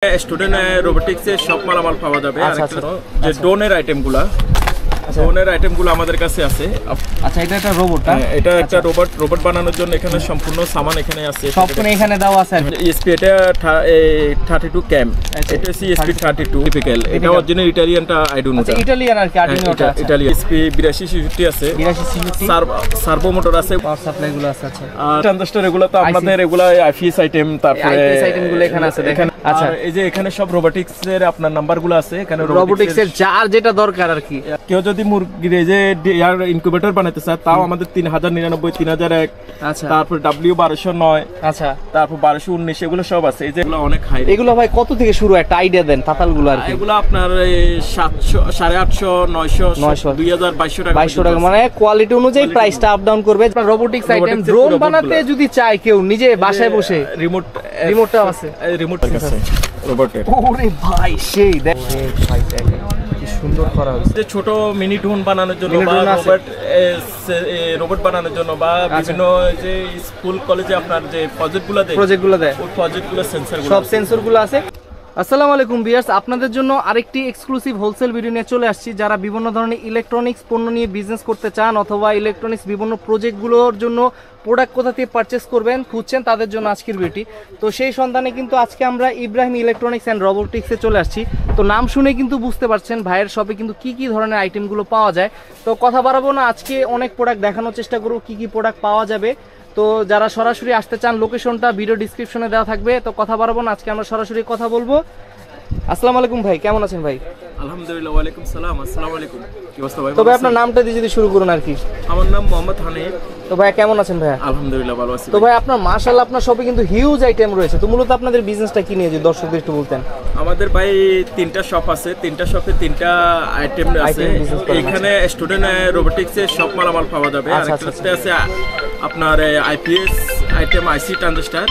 Student রোবোটিক্সের সব মালামাল পাওয়া যাবে। আর যে ড্রোনের আইটেমগুলো ড্রোনের আইটেমগুলো আমাদের কাছে আছে। আচ্ছা, এটা একটা রোবট, এটা একটা রোবট বানানোর জন্য এখানে সম্পূর্ণ সামান এখানে আছে, সবগুলো এখানে দেওয়া আছে। ESP এটা 32 ক্যাম, এটা ESP 32 টিপিক্যাল, এটা অরিজিনাল ইটালিয়ানটা আই ডোন্ট নো। আচ্ছা, ইটালিয়ান আর কি, আর্ডিনোটা ইটালিয়ান। ESP 8266 আছে, 8266 সার্ভো মোটর আছে, পাওয়ার সাপ্লাই গুলো আছে। আচ্ছা, আর ট্রানজিস্টর এগুলো তো আমাদের এগুলা আইপিএস আইটেম, তারপরে আইপিএস আইটেম গুলো এখানে আছে দেখেন। আচ্ছা, এই যে এখানে সব রোবোটিক্স এর আপনার নাম্বারগুলো আছে, এখানে রোবোটিক্স এর যার যেটা দরকার আর কি। কেউ যদি মুরগির এই যে এয়ার ইনকিউবেটর বানাতে চায় তাও আমাদের 3099, 3001, আচ্ছা, তারপর W1209, আচ্ছা, তারপর 1219, এগুলো সব আছে। এই যে এগুলো অনেক হাই। এগুলো ভাই কত থেকে শুরু, একটা আইডিয়া দেন তাতাল গুলো আর কি। এগুলো আপনার 700, 850, 900, 2000, 2200 টাকা, মানে কোয়ালিটি অনুযায়ী প্রাইসটা আপ ডাউন করবে। রোবোটিক্স আইটেম ড্রোন বানাতে যদি চায় কেউ নিজে বাসায় বসে, রিমোটটা আছে, রিমোট আছে রোবটের। ওরে ভাই সেই দেখ ভাই কি সুন্দর করা হয়েছে। যে ছোট মিনি ড্রোন বানানোর জন্য বা রোবট বানানোর জন্য বা বিভিন্ন যে স্কুল কলেজে আপনার যে প্রজেক্টগুলো দেয় ওই প্রজেক্টগুলো সেন্সরগুলো, সব সেন্সরগুলো আছে। আসসালামু আলাইকুম ভিউয়ার্স, আপনাদের জন্য আরেকটি এক্সক্লুসিভ হোলসেল ভিডিও নিয়ে চলে আসছি। যারা বিভিন্ন ধরনের ইলেকট্রনিক্স পণ্য নিয়ে বিজনেস করতে চান অথবা ইলেকট্রনিক্স বিভিন্ন প্রজেক্টগুলোর জন্য প্রোডাক্ট কোথা থেকে পারচেস করবেন খুঁজছেন, তাদের জন্য আজকের ভিডিওটি। তো সেই সন্ধানে কিন্তু আজকে আমরা ইব্রাহিম ইলেকট্রনিক্স অ্যান্ড রোবোটিক্সে চলে আসছি। তো নাম শুনে কিন্তু বুঝতে পারছেন ভাইয়ের শপে কিন্তু কি ধরনের আইটেমগুলো পাওয়া যায়। তো কথা বাড়াবো না, আজকে অনেক প্রোডাক্ট দেখানোর চেষ্টা করবো কি প্রোডাক্ট পাওয়া যাবে। তো যারা সরাসরি আসতে চান লোকেশনটা ভিডিও ডিসক্রিপশনে দেওয়া থাকবে। তো কথা বাড়াবো না, আজকে আমরা সরাসরি কথা বলবো। আসসালামু আলাইকুম ভাই, কেমন আছেন ভাই? আলহামদুলিল্লাহ। ওয়ালাইকুম সালাম। আসসালামু আলাইকুম। কি অবস্থা ভাই? তবে আপনার নামটা দিয়ে যদি শুরু করুন আর কি। আমার নাম মোহাম্মদ হানিফ। তো ভাই কেমন আছেন ভাই? আলহামদুলিল্লাহ ভালো আছি। তো ভাই আপনার মাশাআল্লাহ আপনার শপে কিন্তু হিউজ আইটেম রয়েছে। তো মূলত আপনাদের বিজনেসটা কি নিয়ে যদি দর্শকদের একটু বলতেন। আমাদের ভাই 3টা শপ আছে, 3টা শপে 3টা আইটেম আছে। এখানে স্টুডেন্ট রোবোটিক্স এর সব মালামাল পাওয়া যাবে। আর একটাতে আছে আপনার আইপিএস আইটেম, আইসি ট্রানজিস্টর,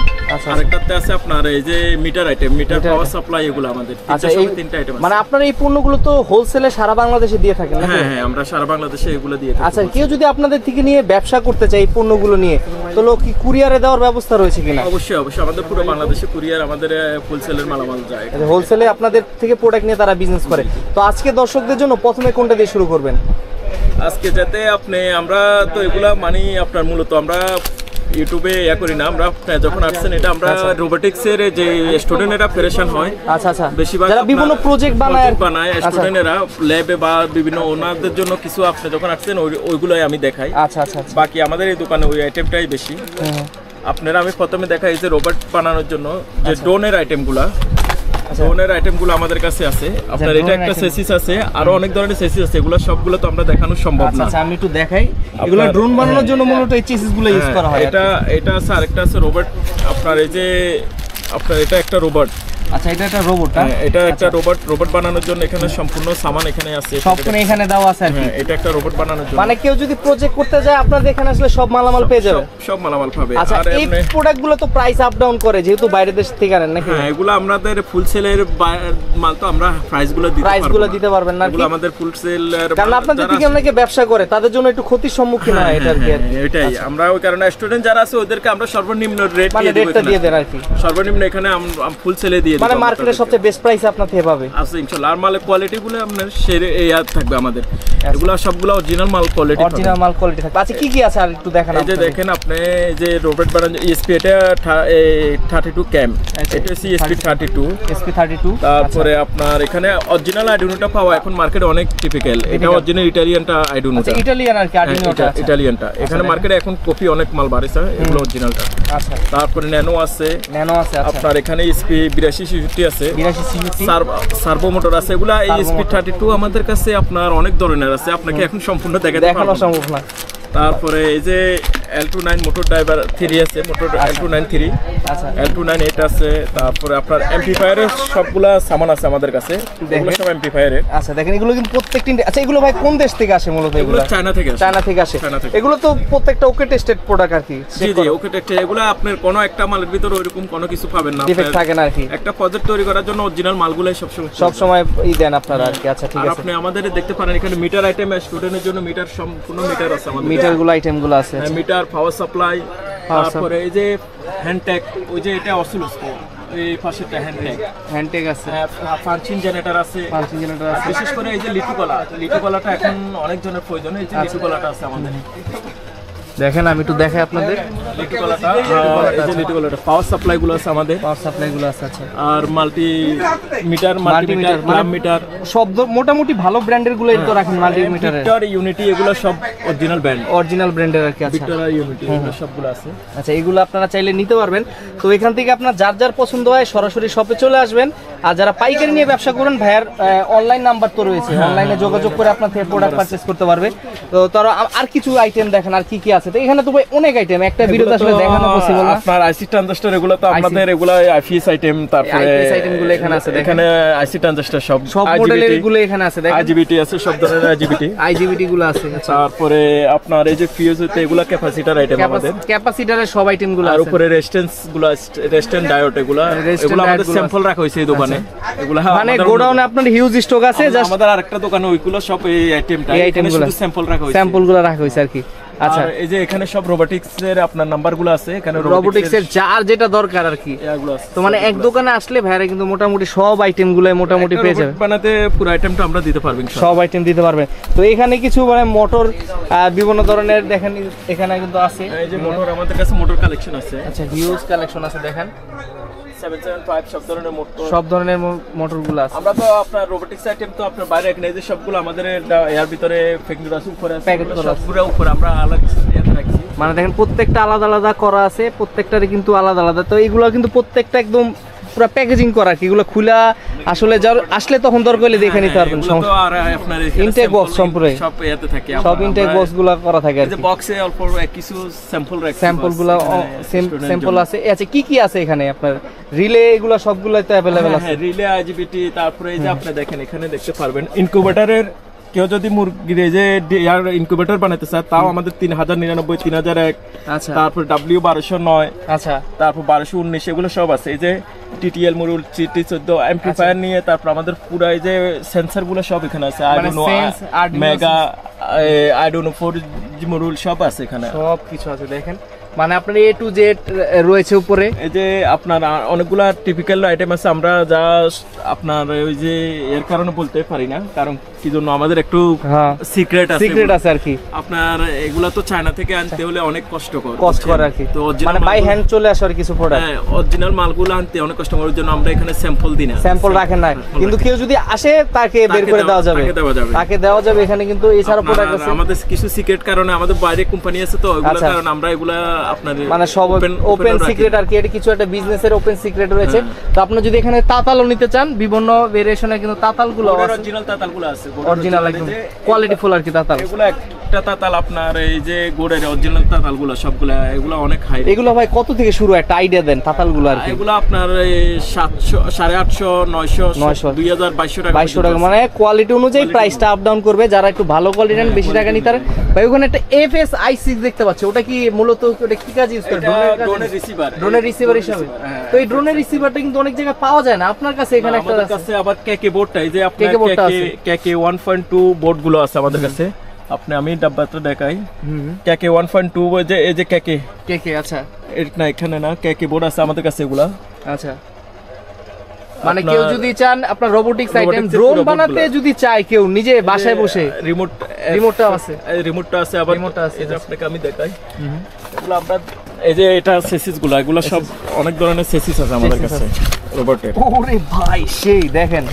আর একটাতে আছে আপনার এই যে meter item, meter power supply, এগুলো আমাদের 3টা আইটেম আছে। মানে আপনারা এই পণ্যগুলো তো হোলসেলে সারা বাংলাদেশে দিয়ে থাকেন নাকি? হ্যাঁ, আমরা সারা বাংলাদেশে এগুলো দিয়ে থাকি। আচ্ছা, কেউ যদি আপনাদের থেকে নিয়ে ব্যবসা করতে চায় এই পণ্যগুলো নিয়ে, তো কি কুরিয়ারে দেওয়ার ব্যবস্থা রয়েছে কিনা? অবশ্যই আমাদের পুরো বাংলাদেশে কুরিয়ার, আমাদের হোলসেলের মালামাল যায়। হোলসেলে আপনাদের থেকে প্রোডাক্ট নিয়ে তারা বিজনেস করে। তো আজকে দর্শকদের জন্য প্রথমে কোনটা দিয়ে শুরু করবেন? আজকে যাতে আমরা তো এগুলা মানি আপনার মূলত আমরা ইউটিউবে করি না। আমরা যখন আসছেন এটা আমরা রোবোটিক্স এর যে স্টুডেন্টরা প্রেশন হয়, আচ্ছা, বেশিরভাগ যারা বিভিন্ন প্রজেক্ট বানায় স্টুডেন্টরা ল্যাবে বা বিভিন্ন ওনারদের জন্য কিছু আপনি যখন আসছেন ওইগুলোই আমি দেখাই। আচ্ছা, বাকি আমাদের এই দোকানে ওই আইটেমটাই বেশি। আপনারা আমি প্রথমে দেখাই যে রোবট বানানোর জন্য যে ড্রোনের আইটেমগুলো, ড্রোনের আইটেমগুলো আমাদের কাছে আছে। আপনার এটা একটা সেসিস আছে, আরো অনেক ধরনের সেসিস আছে, এগুলো সবগুলো তো আমরা দেখানো সম্ভব না। আচ্ছা, আমি একটু দেখাই। এগুলো ড্রোন বানানোর জন্য মূলত এই চেসিসগুলো ইউজ করা হয়। এটা আছে, আরেকটা আছে রোবট। আপনার এই যে আপনার এটা একটা রোবট। আচ্ছা, এটা একটা রোবট, এটা একটা রোবট বানানোর জন্য এখানে সম্পূর্ণ সামান এখানে আছে, সবগুলো এখানে দেওয়া আছে আর কি। এটা একটা রোবট বানানোর জন্য, মানে কেউ যদি প্রজেক্ট করতে যায় আপনাদের এখানে আসলে সব মালামাল পেয়ে যাবে, সব মালামাল পাবে। আচ্ছা, এই প্রোডাক্টগুলো তো প্রাইস আপ ডাউন করে যেহেতু বাইরের দেশ থেকে আনেন নাকি? হ্যাঁ, এগুলো আমাদের ফুল সেলের মাল, তো আমরা প্রাইসগুলো দিতে পারবেন না। এগুলো আমাদের ফুল সেলের, কারণ আপনাদের থেকে অনেকে ব্যবসা করে তাদের জন্য একটু ক্ষতির সম্মুখীন হয় এটা আর কি। এটাই আমরা ওই কারণে স্টুডেন্ট যারা আছে ওদেরকে আমরা সর্বনিম্ন রেটটা দিয়ে দেন আর কি। সর্বনিম্ন এখানে আমরা ফুল সেলে দিয়ে দিই, মানে মার্কেটে সবচেয়ে বেস্ট প্রাইস আপনার থেকে পাবে। আচ্ছা, ইনশাআল্লাহ। আর মালের কোয়ালিটি গুলো আপনার ইয়াদ থাকবে আমাদের, এগুলো সবগুলো অরিজিনাল মাল কোয়ালিটি থাকবে। আচ্ছা, কি আছে আর একটু দেখান। এই যে দেখেন আপনি যে রোবট বানানো ESP এটা 32 ক্যাম, এটা ESP 32। তারপরে আপনার এখানে অরিজিনাল আর্ডিনোটা পাওয়া এখন মার্কেটে অনেক টিপিক্যাল, এটা অরিজিনাল ইটালিয়ানটা আর্ডিনো। আচ্ছা, ইটালিয়ান আর কি আর্ডিনোটা, ইটালিয়ানটা এখানে মার্কেটে এখন কপি অনেক মাল বাড়িছে, এগুলো অরিজিনালটা। আচ্ছা, তারপরে ন্যানো আছে। আপনার এখানে ESP 8266 আছে, সার্ভো মোটর আছে, এগুলা ESP 32 আমাদের কাছে আপনার অনেক ধরনের আছে, আপনাকে এখন সম্পূর্ণ দেখানো সম্ভব না। তারপরে এই যে L29 মোটর ড্রাইভার 3 আছে, মোটর L29 3, আচ্ছা, L29 8 আছে। তারপরে আপনার এমপ্লিফায়ারের সবগুলা সামান আছে আমাদের কাছে, এগুলো সব এমপ্লিফায়ারের। আচ্ছা, দেখেন এগুলো কিন্তু প্রত্যেকটি। আচ্ছা, এগুলো ভাই কোন দেশ থেকে আসে মূলত? এগুলো চায়না থেকে আসে। এগুলো তো প্রত্যেকটা ওকে টেস্টেড প্রোডাক্ট আর কি। জি, ওকে টেস্টেড। এগুলো আপনার কোনো একটা মালের ভিতরে ওইরকম কোনো কিছু পাবেন না, ডিফেক্ট থাকে না আর কি। একটা প্রজেক্ট তৈরি করার জন্য অরিজিনাল মালগুলাই সব সময় দেন আপনারা আর কি। আচ্ছা, ঠিক আছে। আপনি আমাদের দেখতে পারেন এখানে মিটার আইটেম, স্টুডেন্টের জন্য মিটার, সম্পূর্ণ মিটার আছে আমাদের, মিটারগুলো আইটেমগুলো আছে। মিটার, পাওয়ার সাপ্লাই, তারপরে এই যে হ্যান্ড ট্যাগ, ওই যে এটা অসিলোস্কোপ, এই পাশেটা হ্যান্ডটেক আছে, ফাংশন জেনারেটর আছে, বিশেষ করে এই যে লিটু কলাটা এখন অনেক জনের প্রয়োজন, এই যে লিটু কলাটা আছে আমাদের। দেখেন আমি একটু দেখাই আপনাদের লিটু কলাটা, এই যে লিটু কলাটা, পাওয়ার সাপ্লাই গুলো আছে আমাদের, আচ্ছা। আর মাল্টিমিটার মিটার সব মোটামুটি ভালো ব্র্যান্ডের গুলো তো রাখেন, মাল্টিমিটার, ভিক্টর, ইউনিটি, এগুলো সব অরিজিনাল ব্র্যান্ডের আর কি। আচ্ছা, ভিক্টর আর ইউনিটি এগুলো সবগুলো আছে। আচ্ছা, এগুলো আপনারা চাইলে নিতে পারবেন। তো এখান থেকে আপনার যার পছন্দ হয় সরাসরি শপে চলে আসবেন। আর যারা পাইকারি নিয়ে ব্যবসা করেন, ভাইয়ার অনলাইন নাম্বার তো রয়েছে, অনলাইনে যোগাযোগ করে আপনার থেকে প্রোডাক্ট পারচেজ করতে পারবে। তো তারা আর কিছু আইটেম দেখেন, আর কি আছে। তো এখানে তো ভাই অনেক আইটেম, একটা ভিডিওতে আসলে দেখানো পসিবল না। আপনার আইসি ট্রানজিস্টর এগুলো তো আমাদের, এগুলো আইপিএস আইটেম, তারপরে আইপিএস আইটেম গুলো এখানে আছে। এখানে আইসি ট্রানজিস্টর সব মডেলের গুলো এখানে আছে, দেখেন আইজিবিটি আছে, সব ধরনের আইজিবিটি গুলো আছে। তারপরে আপনার এই যে ফিউজ হতে এগুলো ক্যাপাসিটর আইটেম আমাদের, ক্যাপাসিটরের সব আইটেম গুলো আছে। আর উপরে রেজিস্ট্যান্স ডায়োড, এগুলো আমাদের স্যাম্পল রাখা হয়েছে এই দোকানে। এগুলো মানে গোডাউনে আপনার হিউজ স্টক আছে। আমাদের আরেকটা দোকানে ওইগুলো সব এই আইটেমটা, এখানে শুধু স্যাম্পল রাখা হয়েছে আর কি। আচ্ছা, এই যে এখানে সব রোবোটিক্স এর আপনার নাম্বারগুলো আছে, এখানে রোবোটিক্স এর যার যেটা দরকার আর কি এগুলো আছে। তো মানে এক দোকানে আসলে ভাইরা কিন্তু মোটামুটি সব আইটেম গুলো মোটামুটি পেয়ে যাবে। বানাতে পুরো আইটেমটা আমরা দিতে পারবেন, সব আইটেম দিতে পারবেন। তো এখানে কিছু মানে মোটর বিভিন্ন ধরনের দেখেন এখানে কিন্তু আছে। এই যে মোটর, আমাদের কাছে মোটর কালেকশন আছে। আচ্ছা, হিউজ কালেকশন আছে, দেখেন 775 সব ধরনের মোটরগুলো আছে। আমরা তো আপনার রোবোটিক্স আইটেম তো আপনার বাইরে এখানে যে সবগুলো আমাদের এর ভিতরে ফ্যাক্টরি আছে, উপরে আছে, সবগুলো উপরে আমরা আলাদা রাখছি। মানে দেখেন প্রত্যেকটা আলাদা আলাদা করা আছে, প্রত্যেকটারই কিন্তু আলাদা আলাদা। তো এইগুলো কিন্তু প্রত্যেকটা একদম পুরো প্যাকেজিং করা, কি এগুলো খুলা আসলে আসলে তখন দরকার হলে দেখে নিতে পারবেন। ইনটেক বক্স সম্পূর্ণ সব ইয়াতে থাকে, সব ইনটেক বক্স গুলো করা থাকে। এই যে বক্সে অল্প কিছু স্যাম্পল গুলো স্যাম্পল আছে। আচ্ছা, কি আছে এখানে আপনার রিলে, এগুলো সবগুলো তো अवेलेबल আছে। হ্যাঁ, রিলে, আইজিবিটি, তারপরে এই যে আপনি দেখেন এখানে দেখতে পারবেন ইনকিউবেটরের, কেউ যদি মুরগির এই যে ইনকিউবেটর বানাতে চায় তাও আমাদের 3099, 3001, আচ্ছা, তারপর W1209, আচ্ছা, তারপর 1219, এগুলো সব আছে। এই যে টিটিএল মডুল, CT14 এমপ্লিফায়ার নিয়ে, তারপর আমাদের পুরো এই যে সেন্সর গুলো সব এখানে আছে, Arduino, mega, Arduino 4G module সব আছে এখানে, সব কিছু আছে। দেখেন মানে আপনার A to Z রয়েছে উপরে। এই যে আপনার অনেকগুলা টিপিক্যাল আইটেম আছে, আমরা যা আপনার ওই যে এর কারণে বলতে পারি না, কারণ কি জন্য আমাদের একটু সিক্রেট আছে আর কি। আপনার এগুলা তো চায়না থেকে আনতে হলে অনেক কষ্টকর আর কি। তো মানে বাই হ্যান্ড চলে আসে আর কিছু প্রোডাক্ট। হ্যাঁ, অরিজিনাল মালগুলো আনতে অনেক কষ্টকরের জন্য আমরা এখানে স্যাম্পল দিই না, স্যাম্পল রাখেন না। কিন্তু কেউ যদি আসে তাকে বের করে দেওয়া যাবে, তাকে দেওয়া যাবে এখানে। কিন্তু এছাড়া প্রোডাক্ট আছে আমাদের কিছু সিক্রেট কারণে, আমাদের বাইরে কোম্পানি আছে তো ওইগুলোর কারণে আমরা এগুলা আপনার মানে সব ওপেন সিক্রেট আর কি। এটা কিছু একটা বিজনেসের ওপেন সিক্রেট রয়েছে। তো আপনি যদি এখানে তাতালও নিতে চান, বিভিন্ন ভেরিয়েশনের কিন্তু তাতালগুলো আছে, অরিজিনাল তাতালগুলো আছে, অরিজিনাল একদম কোয়ালিটি ফুল আর কি তাতাল। এগুলো একটা তাতাল আপনার এই যে গোড়ের অরিজিনাল তাতালগুলো সবগুলো, এগুলো অনেক হাই। এগুলো ভাই কত থেকে শুরু, একটা আইডিয়া দেন তাতালগুলো আর কি। এগুলো আপনার 700, 850, 900, 2000, 2200 টাকা। মানে কোয়ালিটি অনুযায়ী প্রাইসটা আপ ডাউন করবে। যারা একটু ভালো কোয়ালিটি নেন, বেশি টাকা নিতে পারেন। ভাই ওখানে একটা FS-i6 দেখতে পাচ্ছি, ওটা কি মূলত ওটা কি কাজ ইউজ করে? ড্রোনের রিসিভার হিসেবে। তো এই ড্রোনের রিসিভারটা কিন্তু অনেক জায়গায় পাওয়া যায় না, আপনার কাছে এখানে একটা আছে। আমাদের কাছে আবার কেকে বোর্ডটা, এই যে আপনার কেকে 1.2 বোর্ড গুলো আছে আমাদের কাছে। আপনি আমি ডাব্বাটা দেখাই, কেকে 1.2, এই যে কেকে। আচ্ছা, না এখানে না, কেকে বোর্ড আছে আমাদের কাছে এগুলা। আচ্ছা, মানে কেউ যদি চান আপনার রোবোটিক্স আইটেম ড্রোন বানাতে যদি চায় কেউ নিজে বাসায় বসে, রিমোটটা আছে, আবার রিমোটটা আছে। এই যে আপনাকে আমি দেখাই, এগুলো আমরা এই যে এটা সেসিস গুলো, এগুলো সব অনেক ধরনের সেসিস আছে আমাদের কাছে রোবটের। ওরে ভাই সেই দেখেন,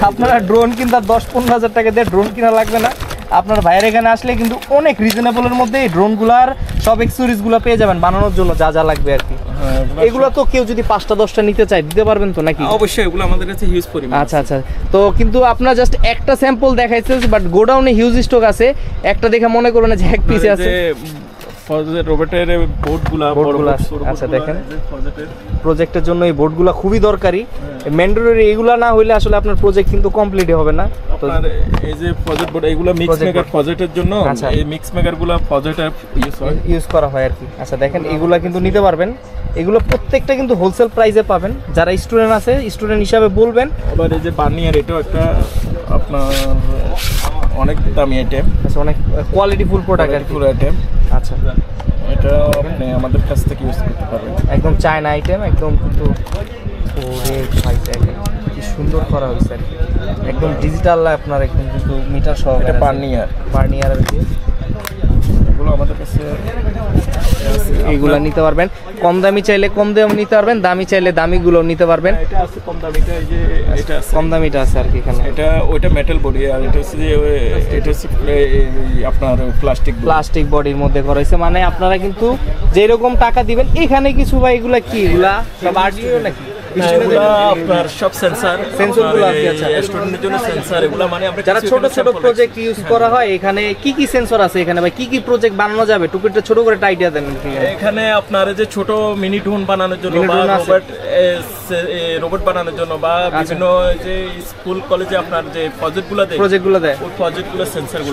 আপনারা ড্রোন কিনতে 10-15 হাজার টাকা দিয়ে ড্রোন কিনা লাগবে না। আপনার ভাইয়ের এখানে আসলে কিন্তু অনেক রিজনেবলের মধ্যে এই ড্রোনগুলার সব এক্সেসরিজ গুলো পেয়ে যাবেন বানানোর জন্য যা লাগবে আর কি। এগুলো তো কেউ যদি 5টা-10টা নিতে চায় দিতে পারবেন তো নাকি? অবশ্যই, এগুলো আমাদের কাছে হিউজ পরিমাণ। আচ্ছা, তো কিন্তু আপনার জাস্ট একটা স্যাম্পল দেখাইছে, বাট গোডাউনে হিউজ স্টক আছে। একটা দেখে মনে করবেন না যে এক পিসে আছে। রোবটের বোর্ডগুলো, আচ্ছা দেখেন, প্রজেক্টের জন্য এই বোর্ডগুলো খুবই দরকারি, ম্যান্ডেটরি। এগুলা না হইলে আসলে আপনার প্রজেক্ট কিন্তু কমপ্লিটই হবে না। তো এই যে প্রজেক্ট বোর্ড, এগুলো মিক্স মেগার প্রজেক্টের জন্য, এই মিক্স মেগারগুলো প্রজেক্টে ইউজ করা হয় আর কি। আচ্ছা দেখেন, এগুলা কিন্তু নিতে পারবেন। এগুলো প্রত্যেকটা কিন্তু হোলসেল প্রাইসে পাবেন। যারা স্টুডেন্ট আছে, স্টুডেন্ট হিসাবে বলবেন। আবার এই যে বার্নিয়ার, এটাও একটা আপনার অনেক দামি আইটেম। আচ্ছা, অনেক কোয়ালিটি ফুল প্রোডাক্ট আর ফুল আইটেম। আচ্ছা, এটা আপনি আমাদের কাছ থেকে ইউজ করতে পারবেন। একদম চায়না আইটেম, একদম কিন্তু ওরে ভাই দেখেন কি সুন্দর করা হয়েছে আর কি, একদম ডিজিটাল আপনার একদম কিন্তু মিটার সহ এটা বার্নিয়ার আর কি। এগুলো আমাদের কাছে এইগুলা নিতে পারবেন, কম দামি চাইলে কম দামি নিতে পারবেন, দামি চাইলে দামিগুলো নিতে পারবেন। এটা আছে কম দামিটা, এই যে এটা আছে কম দামিটা আছে আর কি এখানে। এটা ওইটা মেটাল বডি, আর এটা হচ্ছে যে এটা হচ্ছে আপনার প্লাস্টিক বডির মধ্যে করা হয়েছে। মানে আপনারা কিন্তু যেরকম টাকা দিবেন এখানে কিছু ভাই এগুলা কি এগুলা সব আরজিও নাকি এগুলা আপনার সব সেন্সরগুলো আছে। আচ্ছা, স্টুডেন্টের জন্য সেন্সর এগুলা, মানে আমরা যারা ছোট ছোট প্রজেক্ট ইউজ করা হয় এখানে কি কি সেন্সর আছে এখানে ভাই, কি কি প্রজেক্ট বানানো যাবে টুকুটা ছোট করে আইডিয়া দেন। এখানে আপনার যে ছোট মিনি ড্রোন বানানোর জন্য বা রোবট বানানোর জন্য বা বিভিন্ন যে স্কুল কলেজে আপনার যে প্রজেক্টগুলো দেয় ওই প্রজেক্টগুলো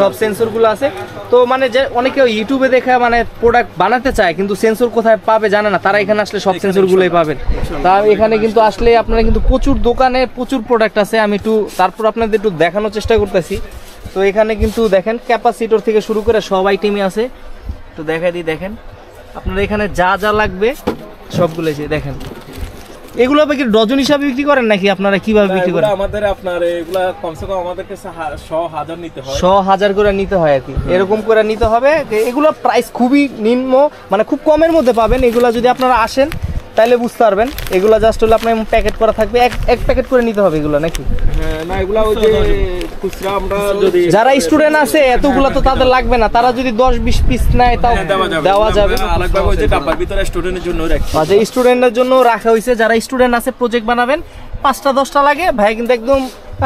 সব সেন্সরগুলো আছে। তো মানে যে অনেকে ইউটিউবে দেখে মানে প্রোডাক্ট বানাতে চায় কিন্তু সেন্সর কোথায় পাবে জানে না, তারা এখানে আসলে সব সেন্সরগুলোই পাবেন। তা এখানে কিন্তু আসলে আপনারা কিন্তু প্রচুর দোকানে প্রচুর প্রোডাক্ট আছে, আমি একটু তারপর আপনাদের একটু দেখানোর চেষ্টা করতেছি। তো এখানে কিন্তু দেখেন ক্যাপাসিটর থেকে শুরু করে সব আইটেমই আছে, তো দেখাই দিই। দেখেন আপনারা এখানে যা যা লাগবে সবগুলো আছে। দেখেন এগুলো কি ডজন হিসাবে বিক্রি করেন নাকি আপনারা কিভাবে বিক্রি করেন? আমাদের আপনার এগুলা কমসে কম আমাদের কাছে 100,000 নিতে হয়, 100,000 করে নিতে হয় আর কি, এরকম করে নিতে হবে। এগুলো প্রাইস খুবই নিম্ন, মানে খুব কমের মধ্যে পাবেন। এগুলো যদি আপনারা আসেন তাহলে বুঝতে পারবেন। এগুলো জাস্ট হলো আপনার প্যাকেট করা থাকবে, এক প্যাকেট করে নিতে হবে এগুলো নাকি? হ্যাঁ, না এগুলা ওই যে খুচরা আমরা যদি যারা স্টুডেন্ট আছে এতগুলো তো তাদের লাগবে না, তারা যদি 10-20 পিস নেয় তাও দেওয়া যাবে। আলাদাভাবে ওই যে ডাব্বার ভিতরে স্টুডেন্টের জন্য রাখি, আচ্ছা স্টুডেন্টের জন্য রাখা হয়েছে। যারা স্টুডেন্ট আছে প্রজেক্ট বানাবেন 5টা-10টা লাগে ভাই কিন্তু একদম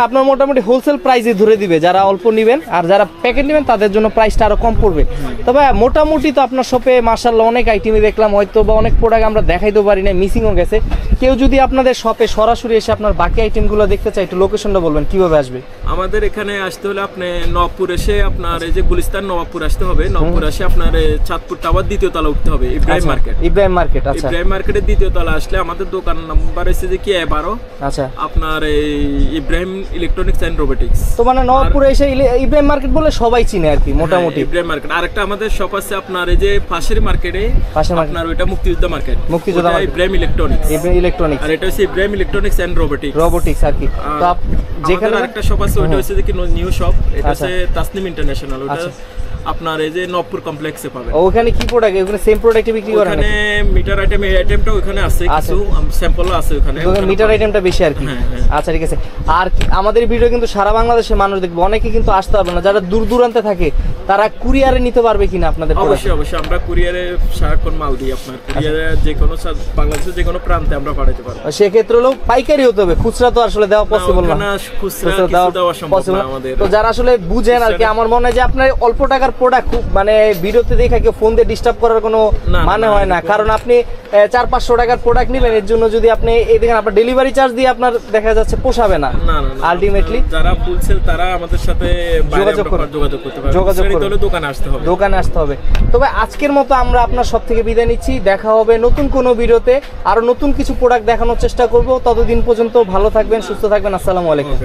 আপনার মোটামুটি হোলসেল প্রাইসে ধরে দিবে যারা অল্প নেবেন, আর যারা প্যাকেট নেবেন তাদের জন্য প্রাইসটা আরো কম পড়বে। তবে মোটামুটি তো আপনার শপে মাশাআল্লাহ অনেক আইটেমই দেখলাম, হয়তো বা অনেক প্রোডাক্ট আমরা দেখাইতে পারি না, মিসিংও গেছে। কেউ যদি আপনাদের শপে সরাসরি এসে আপনার বাকি আইটেমগুলো দেখতে চায় একটু লোকেশনটা বলবেন কিভাবে আসবে? আমাদের এখানে আসতে হলে আপনি নবপুর এসে আপনার এই যে গুলিস্তান নবাবপুর আসতে হবে, নবপুর এসে আপনার চাঁদপুর টাওয়ার দ্বিতীয় তলা উঠতে হবে, ইব্রাহিম মার্কেট। আচ্ছা, ইব্রাহিম মার্কেটের দ্বিতীয় তলা আসলে আমাদের দোকান নাম্বার এসে যে কি 12। আচ্ছা, আপনার এই ইব্রাহিম ইলেকট্রনিক্স এন্ড রোবোটিক্স। তো মানে নবাবপুরে এসে ইব্রাহিম মার্কেট বলে সবাই চিনে আর কি মোটামুটি। ইব্রাহিম মার্কেট আরেকটা আমাদের শপ আছে আপনার এই যে পাশের মার্কেটে, আপনার ওইটা মুক্তিযোদ্ধা মার্কেট, ইব্রাহিম ইলেকট্রনিক্স, আর এটা হচ্ছে ইব্রাহিম ইলেকট্রনিক্স এন্ড রোবোটিক্স আর কি। তো যেখানে আরেকটা শপ আছে ওইটা হচ্ছে যে কি নিউ শপ, এটা হচ্ছে তাসনিম ইন্টারন্যাশনাল, ওটা আপনার এই যে নবপুর কমপ্লেক্সে পাবেন। ওখানে কি প্রোডাক্ট, ওখানে সেম প্রোডাক্ট বিক্রি করেন? ওখানে মিটার আইটেমটা ওখানে আছে, কিছু স্যাম্পলও আছে ওখানে, মিটার আইটেমটা বেশি আর কি। আচ্ছা ঠিক আছে। আর আমাদের ভিডিও কিন্তু সারা বাংলাদেশের মানুষ দেখবে, অনেকে কিন্তু আসতে পারবে না, যারা দূর দূরান্তে থাকে তারা কুরিয়ারে নিতে পারবে কিনা আপনাদের? অবশ্যই আমরা কুরিয়ারে সারাক্ষণ মাল দিই, আপনার কুরিয়ারে যে কোনো বাংলাদেশের যে কোনো প্রান্তে আমরা পাঠাতে পারবো। সেক্ষেত্রে হলো পাইকারি হতে হবে, খুচরা তো আসলে দেওয়া পসিবল না, খুচরা দেওয়া সম্ভব না আমাদের। তো যারা আসলে বুঝেন আর কি, আমার মনে হয় যে আপনার অল্প টাকার প্রোডাক্ট খুব মানে ভিডিওতে দেখে কেউ ফোন দিয়ে ডিস্টার্ব করার কোনো মানে হয় না, কারণ আপনি 400-500 টাকার প্রোডাক্ট নিলেন, এর জন্য যদি আপনি এই দেখেন আপনার ডেলিভারি চার্জ দিয়ে আপনার দেখা যাচ্ছে পোষাবে না। আলটিমেটলি যারা ফুলসেল তারা আমাদের সাথে যোগাযোগ করতে পারবে, দোকানে আসতে হবে। তবে আজকের মতো আমরা আপনার সব থেকে বিদায় নিচ্ছি, দেখা হবে নতুন কোনো ভিডিওতে, আরো নতুন কিছু প্রোডাক্ট দেখানোর চেষ্টা করব। ততদিন পর্যন্ত ভালো থাকবেন, সুস্থ থাকবেন। আসসালামু আলাইকুম।